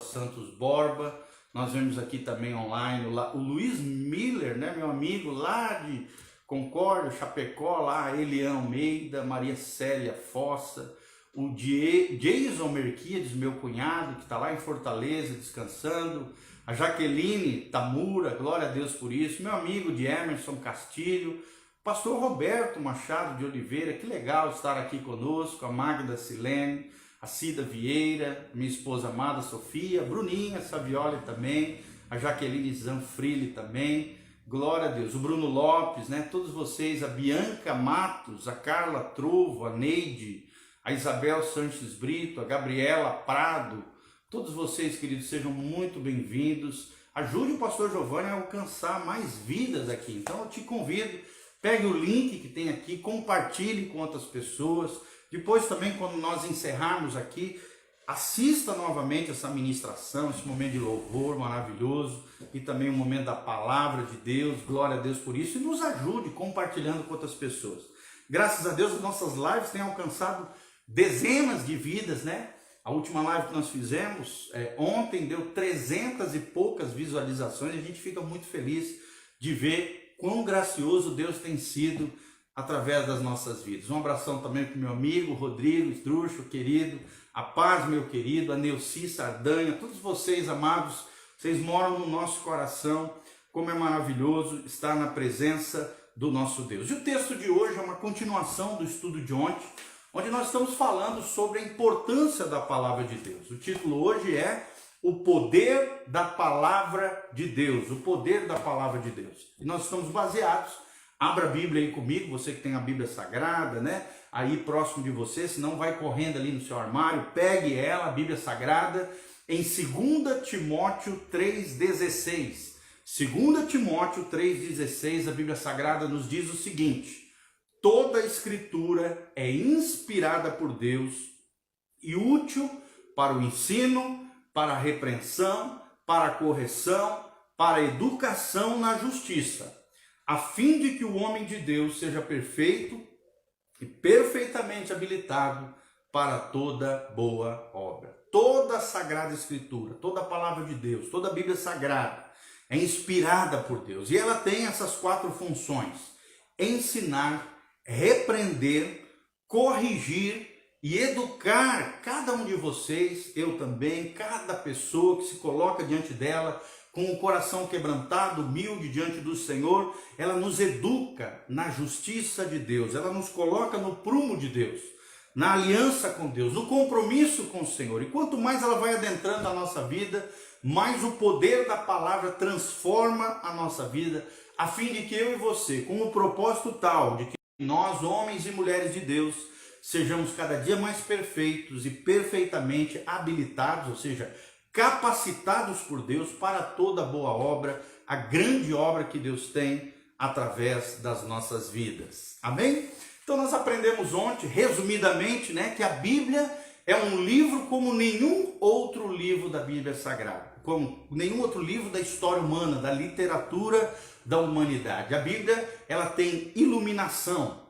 Santos Borba. Nós vemos aqui também online o Luiz Miller, né, meu amigo lá de Concórdia, Chapecó, lá Eliane Almeida, Maria Célia Fossa, o Jason Merquiades, meu cunhado, que está lá em Fortaleza descansando, a Jaqueline Tamura, glória a Deus por isso, meu amigo de Emerson Castilho, pastor Roberto Machado de Oliveira, que legal estar aqui conosco, a Magda Silene, a Cida Vieira, minha esposa amada Sofia, Bruninha Savioli também, a Jaqueline Zanfrilli também, glória a Deus, o Bruno Lopes, né? Todos vocês, a Bianca Matos, a Carla Trovo, a Neide, a Isabel Sanches Brito, a Gabriela Prado, todos vocês, queridos, sejam muito bem-vindos. Ajude o pastor Giovanni a alcançar mais vidas aqui. Então eu te convido, pegue o link que tem aqui, compartilhe com outras pessoas. Depois também, quando nós encerrarmos aqui, assista novamente essa ministração, esse momento de louvor maravilhoso e também o momento da palavra de Deus, glória a Deus por isso, e nos ajude compartilhando com outras pessoas. Graças a Deus as nossas lives têm alcançado dezenas de vidas, né? A última live que nós fizemos ontem deu 300 e poucas visualizações, e a gente fica muito feliz de ver quão gracioso Deus tem sido através das nossas vidas. Um abração também para o meu amigo Rodrigo Estrucho, querido, a paz, meu querido, a Neuci Sardanha, todos vocês amados, vocês moram no nosso coração, como é maravilhoso estar na presença do nosso Deus. E o texto de hoje é uma continuação do estudo de ontem, onde nós estamos falando sobre a importância da palavra de Deus. O título hoje é O Poder da Palavra de Deus, o poder da palavra de Deus. E nós estamos baseados, abra a Bíblia aí comigo, você que tem a Bíblia Sagrada, né? Aí próximo de você, senão vai correndo ali no seu armário, pegue ela, a Bíblia Sagrada, em 2 Timóteo 3,16. 2 Timóteo 3,16, a Bíblia Sagrada nos diz o seguinte: toda a Escritura é inspirada por Deus e útil para o ensino, para a repreensão, para a correção, para a educação na justiça, a fim de que o homem de Deus seja perfeito e perfeitamente habilitado para toda boa obra. Toda a Sagrada Escritura, toda a Palavra de Deus, toda a Bíblia Sagrada é inspirada por Deus. E ela tem essas 4 funções: ensinar, repreender, corrigir e educar cada um de vocês, eu também, cada pessoa que se coloca diante dela, com o coração quebrantado, humilde diante do Senhor, ela nos educa na justiça de Deus, ela nos coloca no prumo de Deus, na aliança com Deus, no compromisso com o Senhor. E quanto mais ela vai adentrando a nossa vida, mais o poder da palavra transforma a nossa vida, a fim de que eu e você, com o propósito tal de que nós, homens e mulheres de Deus, sejamos cada dia mais perfeitos e perfeitamente habilitados, ou seja, capacitados por Deus para toda boa obra, a grande obra que Deus tem através das nossas vidas. Amém? Então nós aprendemos ontem, resumidamente, né, que a Bíblia é um livro como nenhum outro livro da Bíblia Sagrada, como nenhum outro livro da história humana, da literatura da humanidade. A Bíblia, ela tem iluminação.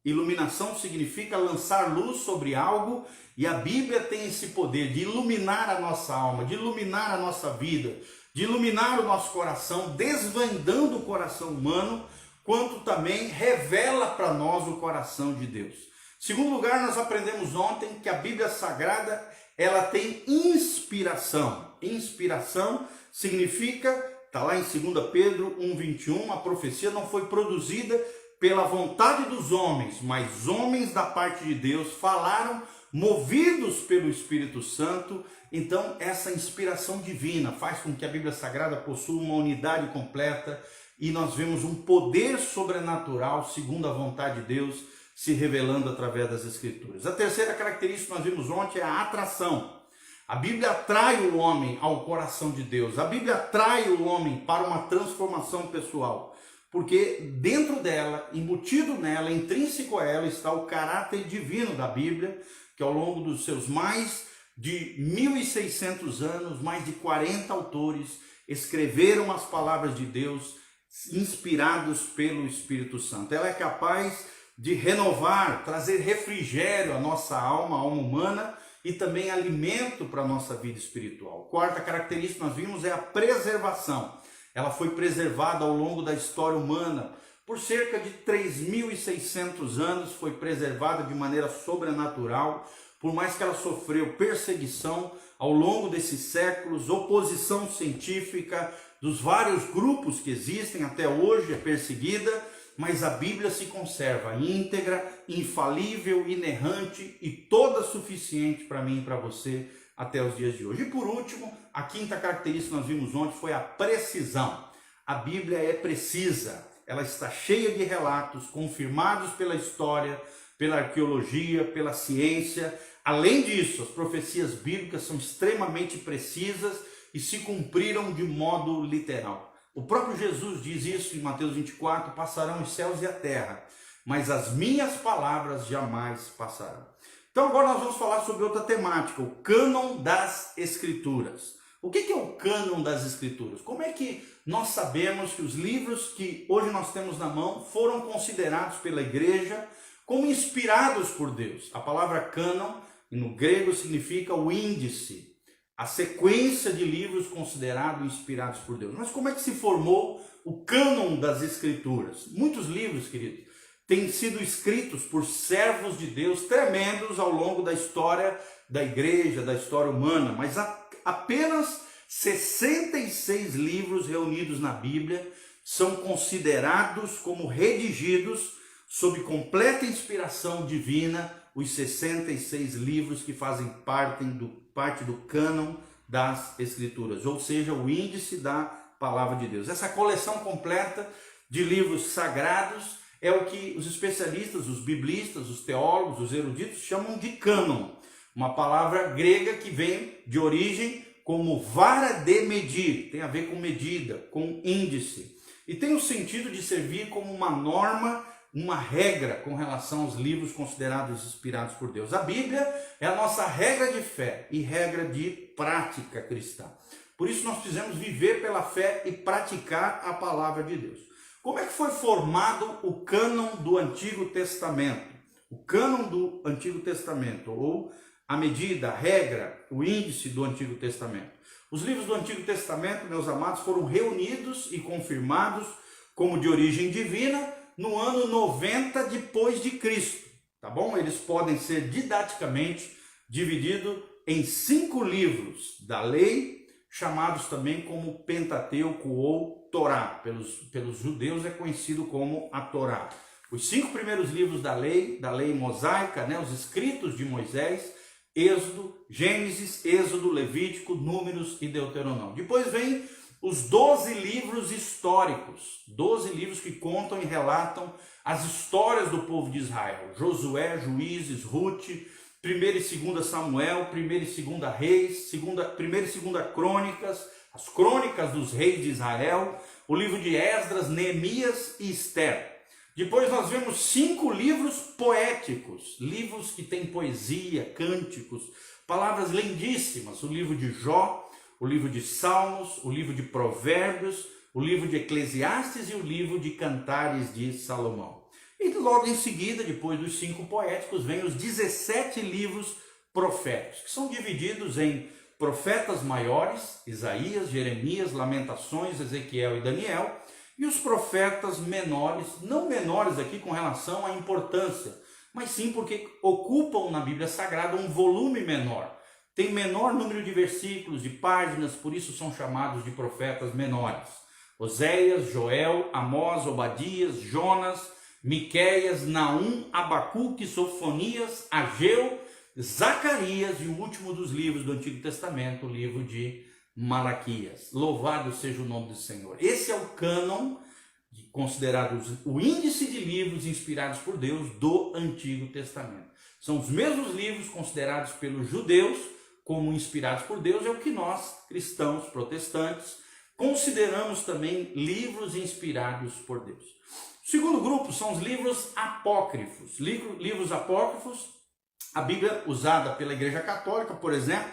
Iluminação significa lançar luz sobre algo, e a Bíblia tem esse poder de iluminar a nossa alma, de iluminar a nossa vida, de iluminar o nosso coração, desvendando o coração humano, quanto também revela para nós o coração de Deus. Em segundo lugar, nós aprendemos ontem que a Bíblia Sagrada, ela tem inspiração. Inspiração significa, está lá em 2 Pedro 1,21, a profecia não foi produzida pela vontade dos homens, mas homens da parte de Deus falaram movidos pelo Espírito Santo. Então essa inspiração divina faz com que a Bíblia Sagrada possua uma unidade completa e nós vemos um poder sobrenatural segundo a vontade de Deus se revelando através das Escrituras. A terceira característica que nós vimos ontem é a atração. A Bíblia atrai o homem ao coração de Deus, a Bíblia atrai o homem para uma transformação pessoal, porque dentro dela, embutido nela, intrínseco a ela, está o caráter divino da Bíblia, que ao longo dos seus mais de 1.600 anos, mais de 40 autores escreveram as palavras de Deus inspirados pelo Espírito Santo. Ela é capaz de renovar, trazer refrigério à nossa alma, a alma humana, e também alimento para a nossa vida espiritual. Quarta característica nós vimos é a preservação. Ela foi preservada ao longo da história humana. Por cerca de 3.600 anos foi preservada de maneira sobrenatural, por mais que ela sofreu perseguição ao longo desses séculos, oposição científica dos vários grupos que existem, até hoje é perseguida, mas a Bíblia se conserva íntegra, infalível, inerrante e toda suficiente para mim e para você até os dias de hoje. E por último, a quinta característica que nós vimos ontem foi a precisão. A Bíblia é precisa, ela está cheia de relatos confirmados pela história, pela arqueologia, pela ciência. Além disso, as profecias bíblicas são extremamente precisas e se cumpriram de modo literal. O próprio Jesus diz isso em Mateus 24, passarão os céus e a terra, mas as minhas palavras jamais passarão. Então agora nós vamos falar sobre outra temática, o cânon das Escrituras. O que é o cânon das Escrituras? Como é que nós sabemos que os livros que hoje nós temos na mão foram considerados pela igreja como inspirados por Deus? A palavra cânon, no grego, significa o índice, a sequência de livros considerados inspirados por Deus. Mas como é que se formou o cânon das Escrituras? Muitos livros, queridos, têm sido escritos por servos de Deus tremendos ao longo da história da igreja, da história humana, mas apenas 66 livros reunidos na Bíblia são considerados como redigidos sob completa inspiração divina, os 66 livros que fazem parte do cânon das Escrituras, ou seja, o índice da palavra de Deus. Essa coleção completa de livros sagrados é o que os especialistas, os biblistas, os teólogos, os eruditos chamam de cânon, uma palavra grega que vem de origem como vara de medir, tem a ver com medida, com índice, e tem o sentido de servir como uma norma, uma regra com relação aos livros considerados inspirados por Deus. A Bíblia é a nossa regra de fé e regra de prática cristã. Por isso nós precisamos viver pela fé e praticar a palavra de Deus. Como é que foi formado o cânon do Antigo Testamento? O cânon do Antigo Testamento, ou a medida, a regra, o índice do Antigo Testamento. Os livros do Antigo Testamento, meus amados, foram reunidos e confirmados como de origem divina no ano 90 depois de Cristo, tá bom? Eles podem ser didaticamente divididos em 5 livros da lei, chamados também como Pentateuco ou Torá. Pelos judeus é conhecido como a Torá. Os 5 primeiros livros da lei mosaica, né? Os escritos de Moisés, Êxodo, Gênesis, Êxodo, Levítico, Números e Deuteronômio. Depois vem os 12 livros históricos, 12 livros que contam e relatam as histórias do povo de Israel. Josué, Juízes, Ruth, 1 e 2 Samuel, 1 e 2 Reis, 1 e 2 Crônicas, as Crônicas dos Reis de Israel, o livro de Esdras, Neemias e Esther. Depois nós vemos 5 livros poéticos, livros que têm poesia, cânticos, palavras lindíssimas, o livro de Jó, o livro de Salmos, o livro de Provérbios, o livro de Eclesiastes e o livro de Cantares de Salomão. E logo em seguida, depois dos 5 poéticos, vem os 17 livros proféticos, que são divididos em profetas maiores, Isaías, Jeremias, Lamentações, Ezequiel e Daniel, e os profetas menores, não menores aqui com relação à importância, mas sim porque ocupam na Bíblia Sagrada um volume menor. Tem menor número de versículos, de páginas, por isso são chamados de profetas menores. Oséias, Joel, Amós, Obadias, Jonas, Miqueias, Naum, Abacuque, Sofonias, Ageu, Zacarias e o último dos livros do Antigo Testamento, o livro de Malaquias. Louvado seja o nome do Senhor. Esse é o cânon, considerado o índice de livros inspirados por Deus do Antigo Testamento. São os mesmos livros considerados pelos judeus como inspirados por Deus, é o que nós, cristãos, protestantes, consideramos também livros inspirados por Deus. O segundo grupo são os livros apócrifos. Livros apócrifos, a Bíblia usada pela Igreja Católica, por exemplo,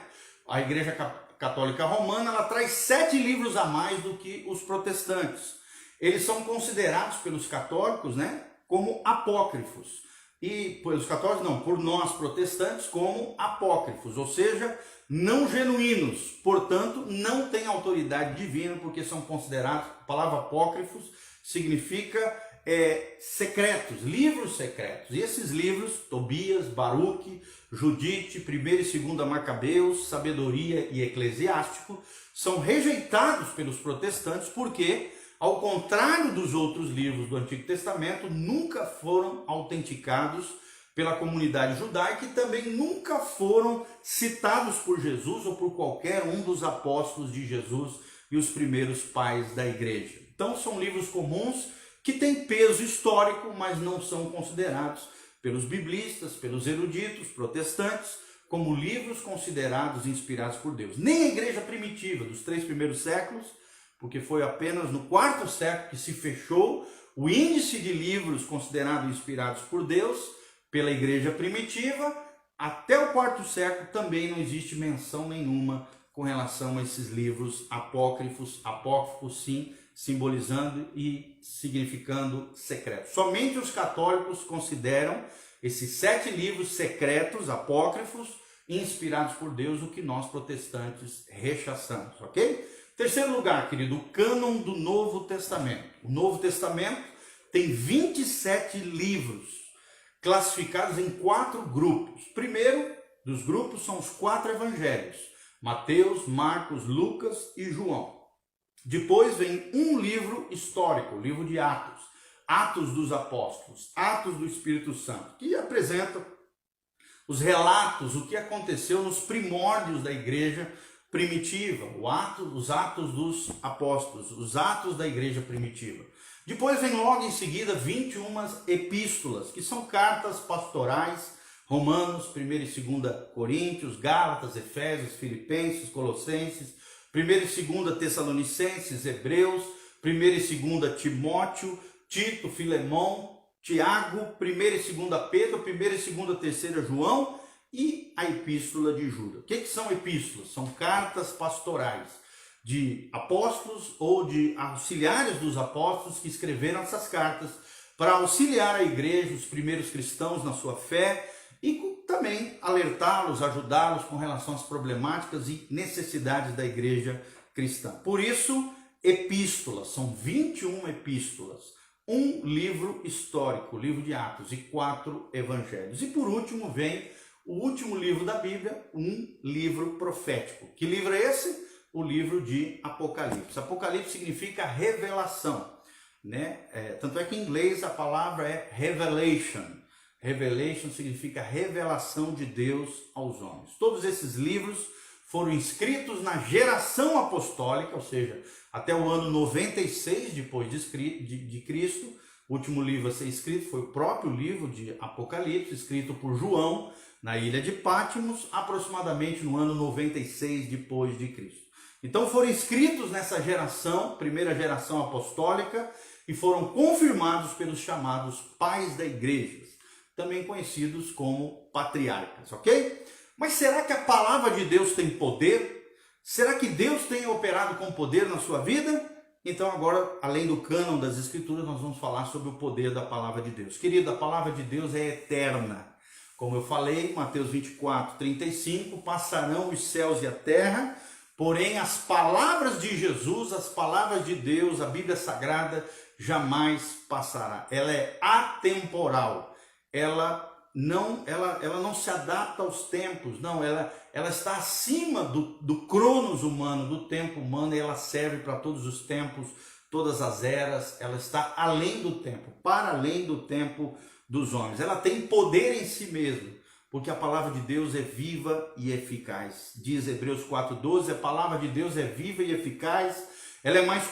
a Igreja Católica Romana, ela traz 7 livros a mais do que os protestantes. Eles são considerados pelos católicos, né, como apócrifos. e pelos católicos não, por nós protestantes como apócrifos, ou seja, não genuínos, portanto não têm autoridade divina porque são considerados, a palavra apócrifos significa secretos, livros secretos, e esses livros, Tobias, Baruque, Judite, 1ª e 2ª Macabeus, Sabedoria e Eclesiástico, são rejeitados pelos protestantes porque, ao contrário dos outros livros do Antigo Testamento, nunca foram autenticados pela comunidade judaica e também nunca foram citados por Jesus ou por qualquer um dos apóstolos de Jesus e os primeiros pais da igreja. Então são livros comuns que têm peso histórico, mas não são considerados pelos biblistas, pelos eruditos protestantes, como livros considerados inspirados por Deus. Nem a igreja primitiva dos 3 primeiros séculos, porque foi apenas no 4º século que se fechou o índice de livros considerados inspirados por Deus pela igreja primitiva. Até o 4º século também não existe menção nenhuma com relação a esses livros apócrifos sim, simbolizando e significando secreto. Somente os católicos consideram esses 7 livros secretos, apócrifos, inspirados por Deus, o que nós protestantes rechaçamos, ok? Terceiro lugar, querido, o cânon do Novo Testamento. O Novo Testamento tem 27 livros, classificados em 4 grupos. Primeiro dos grupos são os 4 evangelhos, Mateus, Marcos, Lucas e João. Depois vem um livro histórico, o livro de Atos, Atos dos Apóstolos, Atos do Espírito Santo, que apresenta os relatos, o que aconteceu nos primórdios da igreja primitiva, os Atos dos Apóstolos, os Atos da igreja primitiva. Depois vem logo em seguida 21 epístolas, que são cartas pastorais, Romanos, 1ª e 2ª Coríntios, Gálatas, Efésios, Filipenses, Colossenses, 1ª e 2ª Tessalonicenses, Hebreus, 1ª e 2ª Timóteo, Tito, Filemão, Tiago, 1ª e 2ª Pedro, 1ª e 2ª, 3ª João e a Epístola de Judas. O que são epístolas? São cartas pastorais de apóstolos ou de auxiliares dos apóstolos que escreveram essas cartas para auxiliar a igreja, os primeiros cristãos na sua fé e também alertá-los, ajudá-los com relação às problemáticas e necessidades da igreja cristã. Por isso, epístolas, são 21 epístolas, um livro histórico, o livro de Atos, e 4 evangelhos. E por último vem o último livro da Bíblia, um livro profético. Que livro é esse? O livro de Apocalipse. Apocalipse significa revelação, né? Tanto é que em inglês a palavra é revelation. Revelation significa revelação de Deus aos homens. Todos esses livros foram escritos na geração apostólica, ou seja, até o ano 96 depois de Cristo. O último livro a ser escrito foi o próprio livro de Apocalipse, escrito por João na ilha de Patmos, aproximadamente no ano 96 depois de Cristo. Então foram escritos nessa geração, primeira geração apostólica, e foram confirmados pelos chamados pais da igreja, também conhecidos como patriarcas, ok? Mas será que a palavra de Deus tem poder? Será que Deus tem operado com poder na sua vida? Então agora, além do cânon das escrituras, nós vamos falar sobre o poder da palavra de Deus. Querido, a palavra de Deus é eterna. Como eu falei, Mateus 24, 35, passarão os céus e a terra, porém as palavras de Jesus, as palavras de Deus, a Bíblia Sagrada, jamais passará. Ela é atemporal. Ela não se adapta aos tempos, não, ela está acima do cronos humano, do tempo humano, e ela serve para todos os tempos, todas as eras. Ela está além do tempo, para além do tempo dos homens. Ela tem poder em si mesma, porque a palavra de Deus é viva e eficaz. Diz Hebreus 4,12, a palavra de Deus é viva e eficaz, ela é mais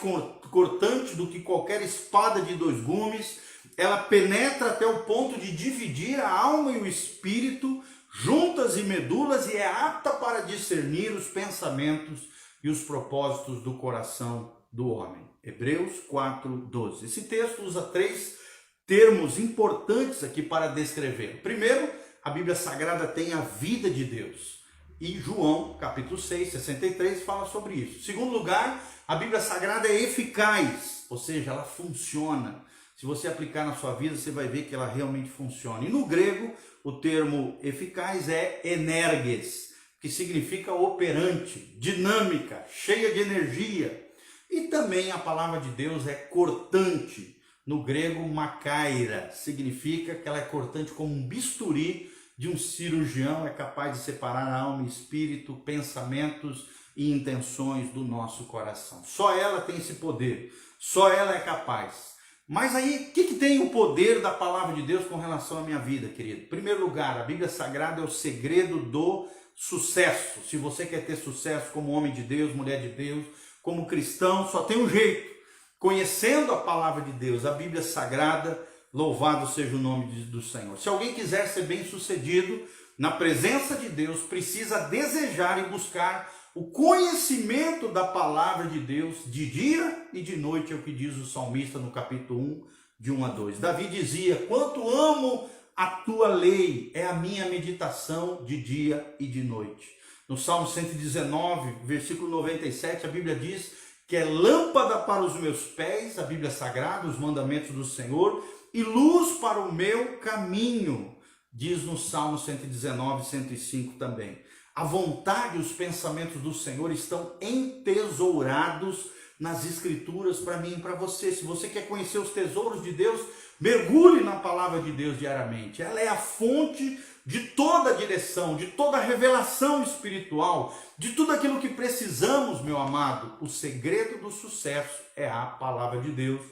cortante do que qualquer espada de 2 gumes, ela penetra até o ponto de dividir a alma e o espírito, juntas e medulas, e é apta para discernir os pensamentos e os propósitos do coração do homem. Hebreus 4,12. Esse texto usa 3 termos importantes aqui para descrever. Primeiro, a Bíblia Sagrada tem a vida de Deus. E João, capítulo 6, 63, fala sobre isso. Segundo lugar, a Bíblia Sagrada é eficaz, ou seja, ela funciona. Se você aplicar na sua vida, você vai ver que ela realmente funciona. E no grego, o termo eficaz é energes, que significa operante, dinâmica, cheia de energia. E também a palavra de Deus é cortante. No grego, makaira, significa que ela é cortante como um bisturi de um cirurgião, é capaz de separar a alma e espírito, pensamentos e intenções do nosso coração. Só ela tem esse poder, só ela é capaz. Mas aí, o que tem o poder da palavra de Deus com relação à minha vida, querido? Em primeiro lugar, a Bíblia Sagrada é o segredo do sucesso. Se você quer ter sucesso como homem de Deus, mulher de Deus, como cristão, só tem um jeito. Conhecendo a palavra de Deus, a Bíblia Sagrada, louvado seja o nome do Senhor. Se alguém quiser ser bem sucedido na presença de Deus, precisa desejar e buscar o conhecimento da palavra de Deus de dia e de noite, é o que diz o salmista no capítulo 1, de 1 a 2. Davi dizia: quanto amo a tua lei, é a minha meditação de dia e de noite. No Salmo 119, versículo 97, a Bíblia diz que é lâmpada para os meus pés, a Bíblia Sagrada, os mandamentos do Senhor, e luz para o meu caminho, diz no Salmo 119, 105 também. A vontade e os pensamentos do Senhor estão entesourados nas Escrituras para mim e para você. Se você quer conhecer os tesouros de Deus, mergulhe na palavra de Deus diariamente. Ela é a fonte de toda a direção, de toda a revelação espiritual, de tudo aquilo que precisamos, meu amado. O segredo do sucesso é a palavra de Deus.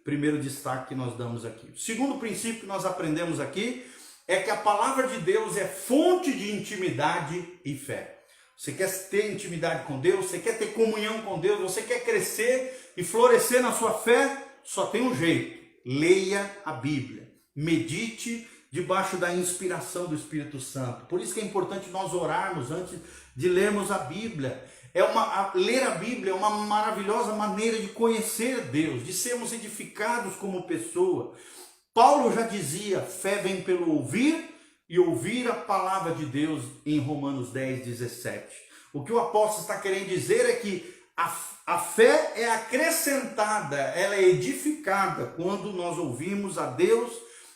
Primeiro destaque que nós damos aqui. O segundo princípio que nós aprendemos aqui é que a palavra de Deus é fonte de intimidade e fé. Você quer ter intimidade com Deus, você quer ter comunhão com Deus, você quer crescer e florescer na sua fé, só tem um jeito: leia a Bíblia, medite debaixo da inspiração do Espírito Santo. Por isso que é importante nós orarmos antes de lermos a Bíblia. Ler a Bíblia é uma maravilhosa maneira de conhecer Deus, de sermos edificados como pessoa. Paulo já dizia: fé vem pelo ouvir e ouvir a palavra de Deus, em Romanos 10, 17. O que o apóstolo está querendo dizer é que a fé é acrescentada, ela é edificada quando nós ouvimos a Deus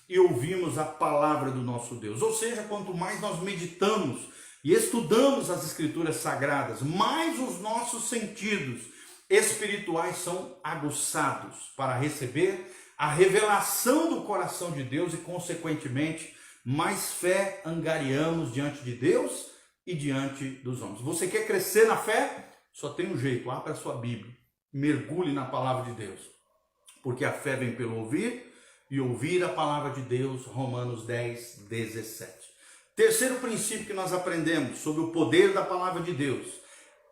e ouvimos a palavra do nosso Deus. Ou seja, quanto mais nós meditamos e estudamos as Escrituras Sagradas, mais os nossos sentidos espirituais são aguçados para receber a revelação do coração de Deus e, consequentemente, mais fé angariamos diante de Deus e diante dos homens. Você quer crescer na fé? Só tem um jeito: abra a sua Bíblia, mergulhe na palavra de Deus, porque a fé vem pelo ouvir e ouvir a palavra de Deus. Romanos 10, 17. Terceiro princípio que nós aprendemos sobre o poder da palavra de Deus: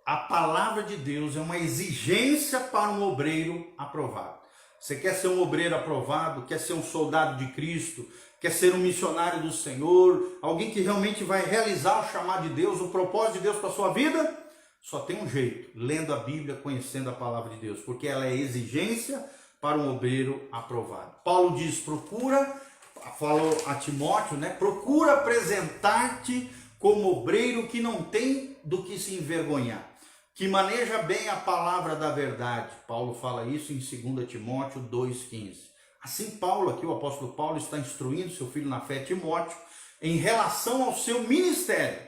a palavra de Deus é uma exigência para um obreiro aprovado. Você quer ser um obreiro aprovado, quer ser um soldado de Cristo, quer ser um missionário do Senhor, alguém que realmente vai realizar o chamado de Deus, o propósito de Deus para a sua vida? Só tem um jeito: lendo a Bíblia, conhecendo a palavra de Deus, porque ela é exigência para um obreiro aprovado. Paulo diz: falou a Timóteo, procura apresentar-te como obreiro que não tem do que se envergonhar, que maneja bem a palavra da verdade. Paulo fala isso em 2 Timóteo 2,15. Assim Paulo aqui, o apóstolo Paulo, está instruindo seu filho na fé, Timóteo, em relação ao seu ministério.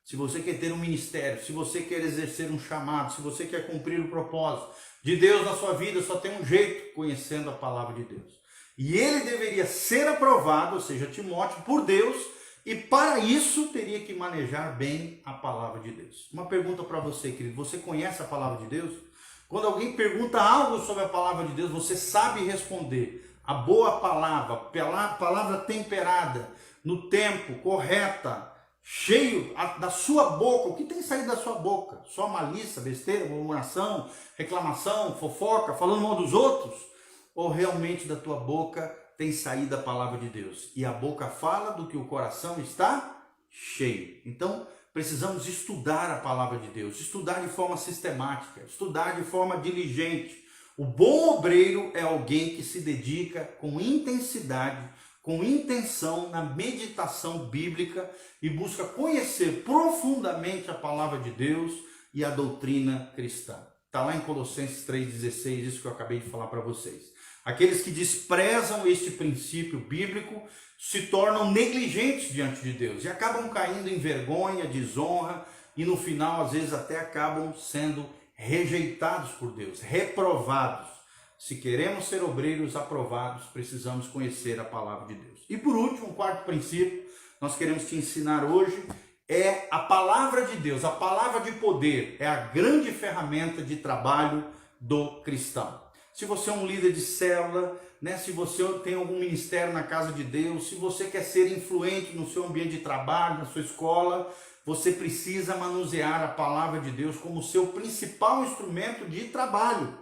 Se você quer ter um ministério, se você quer exercer um chamado, se você quer cumprir o propósito de Deus na sua vida, só tem um jeito: conhecendo a palavra de Deus. E ele deveria ser aprovado, ou seja, Timóteo, por Deus, e para isso teria que manejar bem a palavra de Deus. Uma pergunta para você, querido: você conhece a palavra de Deus? Quando alguém pergunta algo sobre a palavra de Deus, você sabe responder a boa palavra, palavra temperada, no tempo, correta, cheio da sua boca? O que tem saído da sua boca? Só malícia, besteira, murmuração, reclamação, fofoca, falando mal dos outros? Ou realmente da tua boca tem saído a palavra de Deus? E a boca fala do que o coração está cheio. Então, precisamos estudar a palavra de Deus, estudar de forma sistemática, estudar de forma diligente. O bom obreiro é alguém que se dedica com intensidade, com intenção na meditação bíblica e busca conhecer profundamente a palavra de Deus e a doutrina cristã. Está lá em Colossenses 3,16, isso que eu acabei de falar para vocês. Aqueles que desprezam este princípio bíblico se tornam negligentes diante de Deus e acabam caindo em vergonha, desonra e no final às vezes até acabam sendo rejeitados por Deus, reprovados. Se queremos ser obreiros aprovados, precisamos conhecer a palavra de Deus. E por último, o quarto princípio, nós queremos te ensinar hoje, é a palavra de Deus, a palavra de poder, é a grande ferramenta de trabalho do cristão. Se você é um líder de célula, né, se você tem algum ministério na casa de Deus, se você quer ser influente no seu ambiente de trabalho, na sua escola, você precisa manusear a palavra de Deus como seu principal instrumento de trabalho.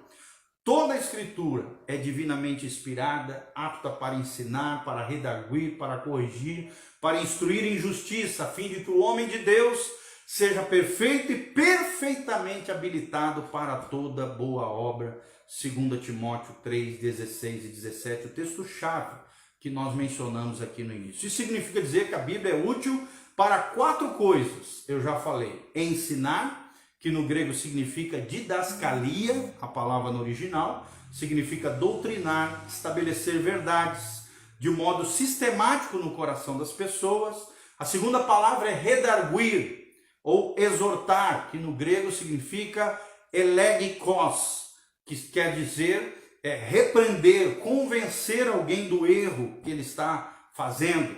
Toda a Escritura é divinamente inspirada, apta para ensinar, para redarguir, para corrigir, para instruir em justiça, a fim de que o homem de Deus seja perfeito e perfeitamente habilitado para toda boa obra. 2 Timóteo 3, 16 e 17, o texto-chave que nós mencionamos aqui no início. Isso significa dizer que a Bíblia é útil para 4 coisas. Eu já falei: ensinar, que no grego significa didascalia, a palavra no original, significa doutrinar, estabelecer verdades de um modo sistemático no coração das pessoas. A segunda palavra é redarguir, ou exortar, que no grego significa elegikos, que quer dizer repreender, convencer alguém do erro que ele está fazendo.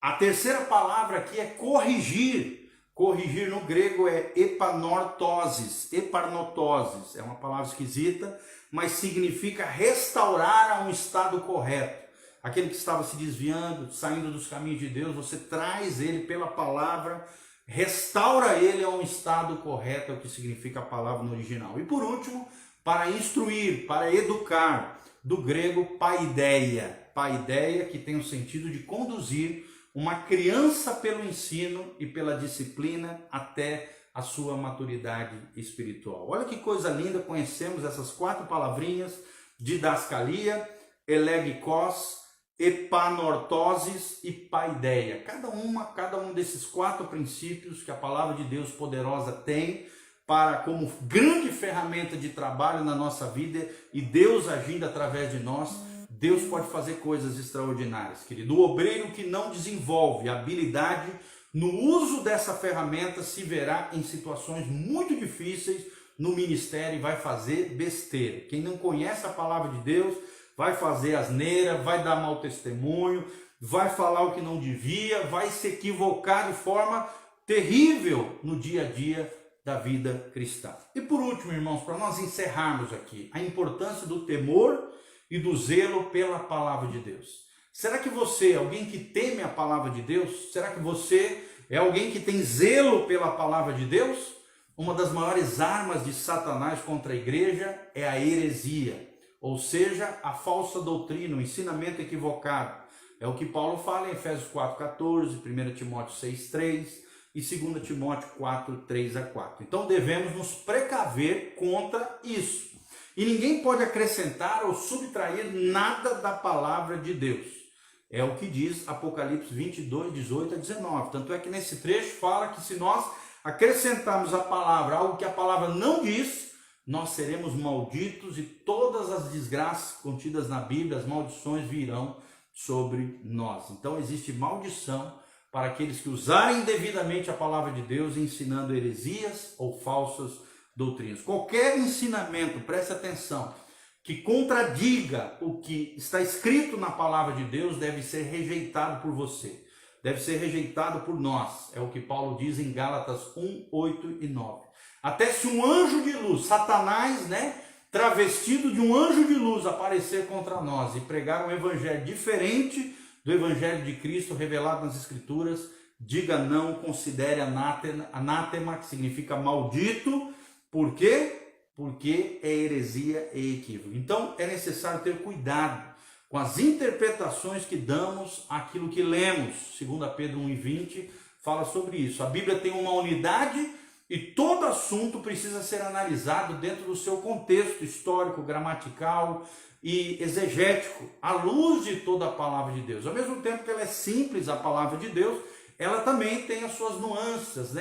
A terceira palavra aqui é corrigir. Corrigir no grego é epanortosis. Eparnotosis é uma palavra esquisita, mas significa restaurar a um estado correto. Aquele que estava se desviando, saindo dos caminhos de Deus, você traz ele pela palavra, restaura ele a um estado correto, é o que significa a palavra no original. E por último, para instruir, para educar, do grego paideia. Paideia, que tem o sentido de conduzir uma criança pelo ensino e pela disciplina até a sua maturidade espiritual. Olha que coisa linda, conhecemos essas 4 palavrinhas: didascalia, elegikos, epanortosis e paideia. Cada um desses 4 princípios que a palavra de Deus poderosa tem para como grande ferramenta de trabalho na nossa vida, e Deus agindo através de nós, Deus pode fazer coisas extraordinárias, querido. O obreiro que não desenvolve habilidade no uso dessa ferramenta se verá em situações muito difíceis no ministério e vai fazer besteira. Quem não conhece a palavra de Deus vai fazer asneira, vai dar mau testemunho, vai falar o que não devia, vai se equivocar de forma terrível no dia a dia da vida cristã. E por último, irmãos, para nós encerrarmos aqui, a importância do temor e do zelo pela palavra de Deus. Será que você é alguém que teme a palavra de Deus? Será que você é alguém que tem zelo pela palavra de Deus? Uma das maiores armas de Satanás contra a igreja é a heresia, ou seja, a falsa doutrina, o ensinamento equivocado. É o que Paulo fala em Efésios 4,14, 1 Timóteo 6,3 e 2 Timóteo 4, 3 a 4. Então devemos nos precaver contra isso. E ninguém pode acrescentar ou subtrair nada da palavra de Deus. É o que diz Apocalipse 22, 18 a 19. Tanto é que nesse trecho fala que se nós acrescentarmos a palavra, algo que a palavra não diz, nós seremos malditos e todas as desgraças contidas na Bíblia, as maldições virão sobre nós. Então existe maldição para aqueles que usarem indevidamente a palavra de Deus, ensinando heresias ou falsas doutrinas. Qualquer ensinamento, preste atenção, que contradiga o que está escrito na palavra de Deus deve ser rejeitado por você, deve ser rejeitado por nós. É o que Paulo diz em Gálatas 1, 8 e 9. Até se um anjo de luz, Satanás, travestido de um anjo de luz, aparecer contra nós e pregar um evangelho diferente do evangelho de Cristo revelado nas Escrituras, diga não, considere anátema, que significa maldito. Por quê? Porque é heresia e equívoco. Então é necessário ter cuidado com as interpretações que damos àquilo que lemos. 2 Pedro 1,20 fala sobre isso. A Bíblia tem uma unidade e todo assunto precisa ser analisado dentro do seu contexto histórico, gramatical e exegético, à luz de toda a palavra de Deus. Ao mesmo tempo que ela é simples, a palavra de Deus, ela também tem as suas nuances,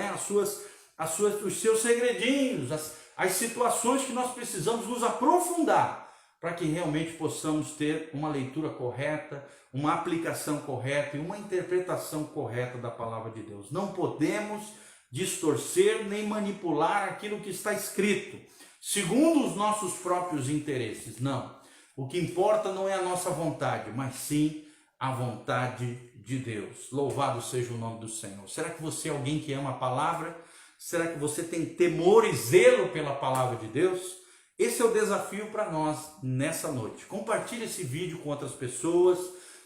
os seus segredinhos, as situações que nós precisamos nos aprofundar para que realmente possamos ter uma leitura correta, uma aplicação correta e uma interpretação correta da palavra de Deus. Não podemos distorcer nem manipular aquilo que está escrito, segundo os nossos próprios interesses. Não. O que importa não é a nossa vontade, mas sim a vontade de Deus. Louvado seja o nome do Senhor. Será que você é alguém que ama a palavra? Será que você tem temor e zelo pela palavra de Deus? Esse é o desafio para nós nessa noite. Compartilhe esse vídeo com outras pessoas,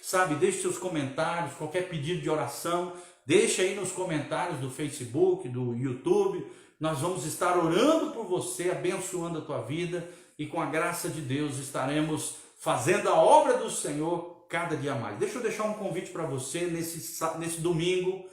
sabe? Deixe seus comentários, qualquer pedido de oração, deixe aí nos comentários do Facebook, do YouTube. Nós vamos estar orando por você, abençoando a tua vida e com a graça de Deus estaremos fazendo a obra do Senhor cada dia mais. Deixa eu deixar um convite para você nesse domingo,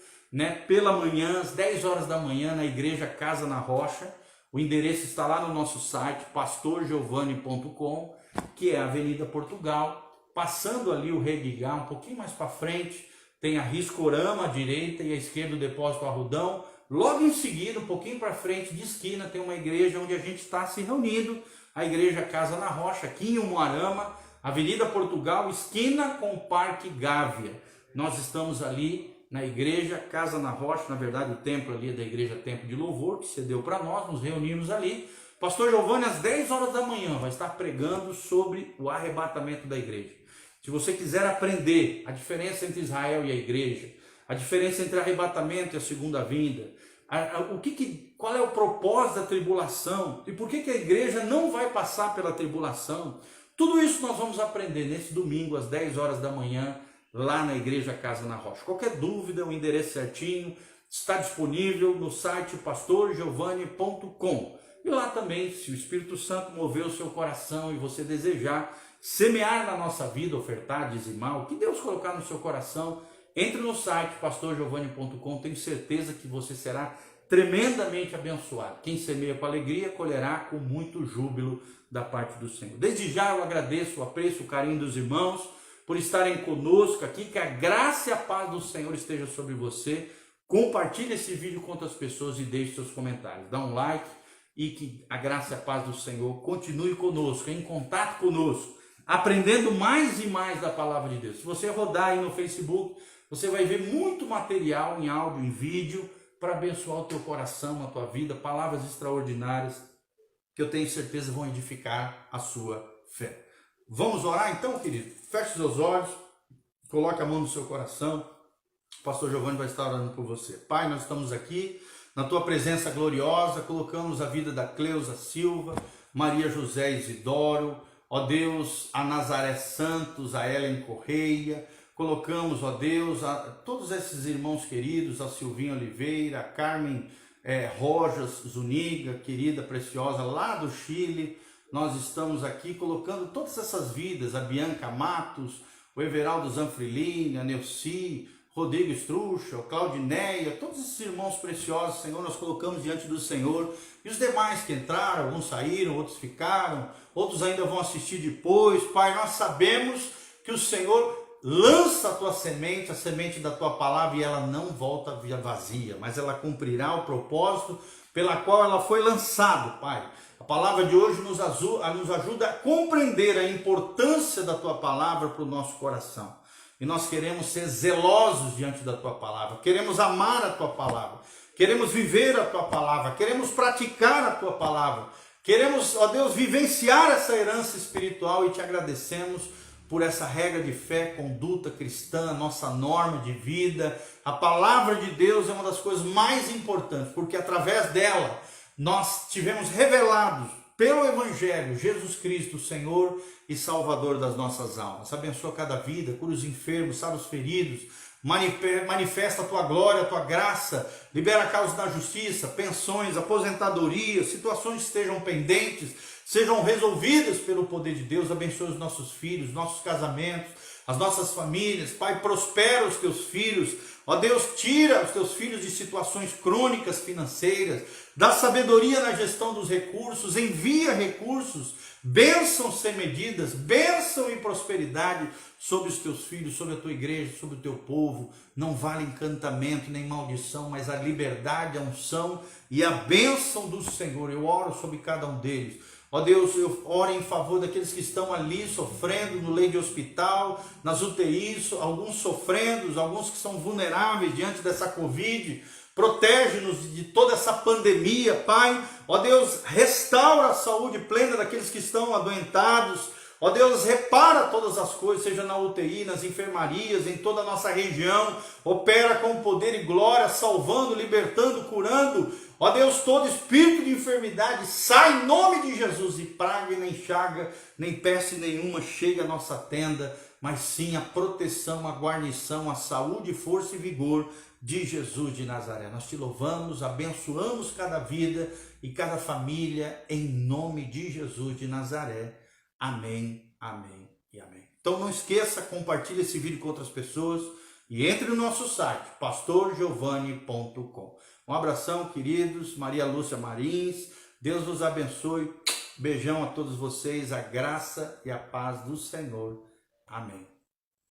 pela manhã, às 10 horas da manhã, na Igreja Casa na Rocha. O endereço está lá no nosso site, pastorgiovani.com, que é a Avenida Portugal, passando ali o Reguigá, um pouquinho mais para frente, tem a Riscorama à direita e à esquerda o Depósito Arrudão. Logo em seguida, um pouquinho para frente, de esquina, tem uma igreja onde a gente está se reunindo, a Igreja Casa na Rocha, aqui em Umuarama, Avenida Portugal, esquina com o Parque Gávea. Nós estamos ali na Igreja Casa na Rocha, na verdade o templo ali é da Igreja Templo de Louvor, que cedeu para nós, nos reunimos ali. Pastor Giovani, às 10 horas da manhã, vai estar pregando sobre o arrebatamento da igreja. Se você quiser aprender a diferença entre Israel e a igreja, a diferença entre arrebatamento e a segunda vinda, qual é o propósito da tribulação e por que a igreja não vai passar pela tribulação, tudo isso nós vamos aprender nesse domingo às 10 horas da manhã, lá na Igreja Casa na Rocha. Qualquer dúvida, o endereço certinho está disponível no site pastorgiovani.com. E lá também, se o Espírito Santo mover o seu coração e você desejar semear na nossa vida, ofertar, dizimar, o que Deus colocar no seu coração, entre no site pastorgiovani.com, tenho certeza que você será tremendamente abençoado. Quem semeia com alegria, colherá com muito júbilo da parte do Senhor. Desde já eu agradeço o apreço, o carinho dos irmãos, por estarem conosco aqui, que a graça e a paz do Senhor esteja sobre você. Compartilhe esse vídeo com outras pessoas e deixe seus comentários. Dá um like e que a graça e a paz do Senhor continue conosco, em contato conosco, aprendendo mais e mais da palavra de Deus. Se você rodar aí no Facebook, você vai ver muito material em áudio, em vídeo, para abençoar o teu coração, a tua vida, palavras extraordinárias que eu tenho certeza vão edificar a sua fé. Vamos orar então, querido? Feche seus olhos, coloque a mão no seu coração. O pastor Giovani vai estar orando por você. Pai, nós estamos aqui na tua presença gloriosa, colocamos a vida da Cleusa Silva, Maria José Isidoro, ó Deus, a Nazaré Santos, a Ellen Correia, colocamos, ó Deus, a todos esses irmãos queridos, a Silvinha Oliveira, a Carmen Rojas Zuniga, querida, preciosa, lá do Chile. Nós estamos aqui colocando todas essas vidas, a Bianca Matos, o Everaldo Zanfrilini, a Neuci, Rodrigo Estrucha, o Claudineia, todos esses irmãos preciosos, Senhor, nós colocamos diante do Senhor. E os demais que entraram, alguns saíram, outros ficaram, outros ainda vão assistir depois. Pai, nós sabemos que o Senhor lança a tua semente, a semente da tua palavra, e ela não volta vazia, mas ela cumprirá o propósito pela qual ela foi lançada, Pai. A palavra de hoje nos ajuda a compreender a importância da tua palavra para o nosso coração. E nós queremos ser zelosos diante da tua palavra, queremos amar a tua palavra, queremos viver a tua palavra, queremos praticar a tua palavra, queremos, ó Deus, vivenciar essa herança espiritual e te agradecemos por essa regra de fé, conduta cristã, nossa norma de vida. A palavra de Deus é uma das coisas mais importantes, porque através dela nós tivemos revelados pelo Evangelho Jesus Cristo, Senhor e Salvador das nossas almas. Abençoa cada vida, cura os enfermos, sara os feridos, manifesta a tua glória, a tua graça, libera a causa da justiça, pensões, aposentadoria, situações que estejam pendentes, sejam resolvidas pelo poder de Deus. Abençoa os nossos filhos, nossos casamentos, as nossas famílias. Pai, prospera os teus filhos. Ó Deus, tira os teus filhos de situações crônicas financeiras, dá sabedoria na gestão dos recursos, envia recursos, bênçãos sem medidas, bênção e prosperidade sobre os teus filhos, sobre a tua igreja, sobre o teu povo. Não vale encantamento nem maldição, mas a liberdade, a unção e a bênção do Senhor. Eu oro sobre cada um deles. Ó Deus, eu oro em favor daqueles que estão ali sofrendo no leito de hospital, nas UTIs, alguns sofrendo, alguns que são vulneráveis diante dessa Covid. Protege-nos de toda essa pandemia, Pai. Ó Deus, restaura a saúde plena daqueles que estão adoentados. Ó Deus, repara todas as coisas, seja na UTI, nas enfermarias, em toda a nossa região. Opera com poder e glória, salvando, libertando, curando. Ó Deus, todo espírito de enfermidade sai em nome de Jesus. E praga, nem chaga, nem peste nenhuma chega à nossa tenda, mas sim a proteção, a guarnição, a saúde, força e vigor de Jesus de Nazaré. Nós te louvamos, abençoamos cada vida e cada família em nome de Jesus de Nazaré. Amém, amém e amém. Então não esqueça, compartilhe esse vídeo com outras pessoas e entre no nosso site, pastorgiovanni.com. Um abração, queridos, Maria Lúcia Marins, Deus vos abençoe, beijão a todos vocês, a graça e a paz do Senhor. Amém.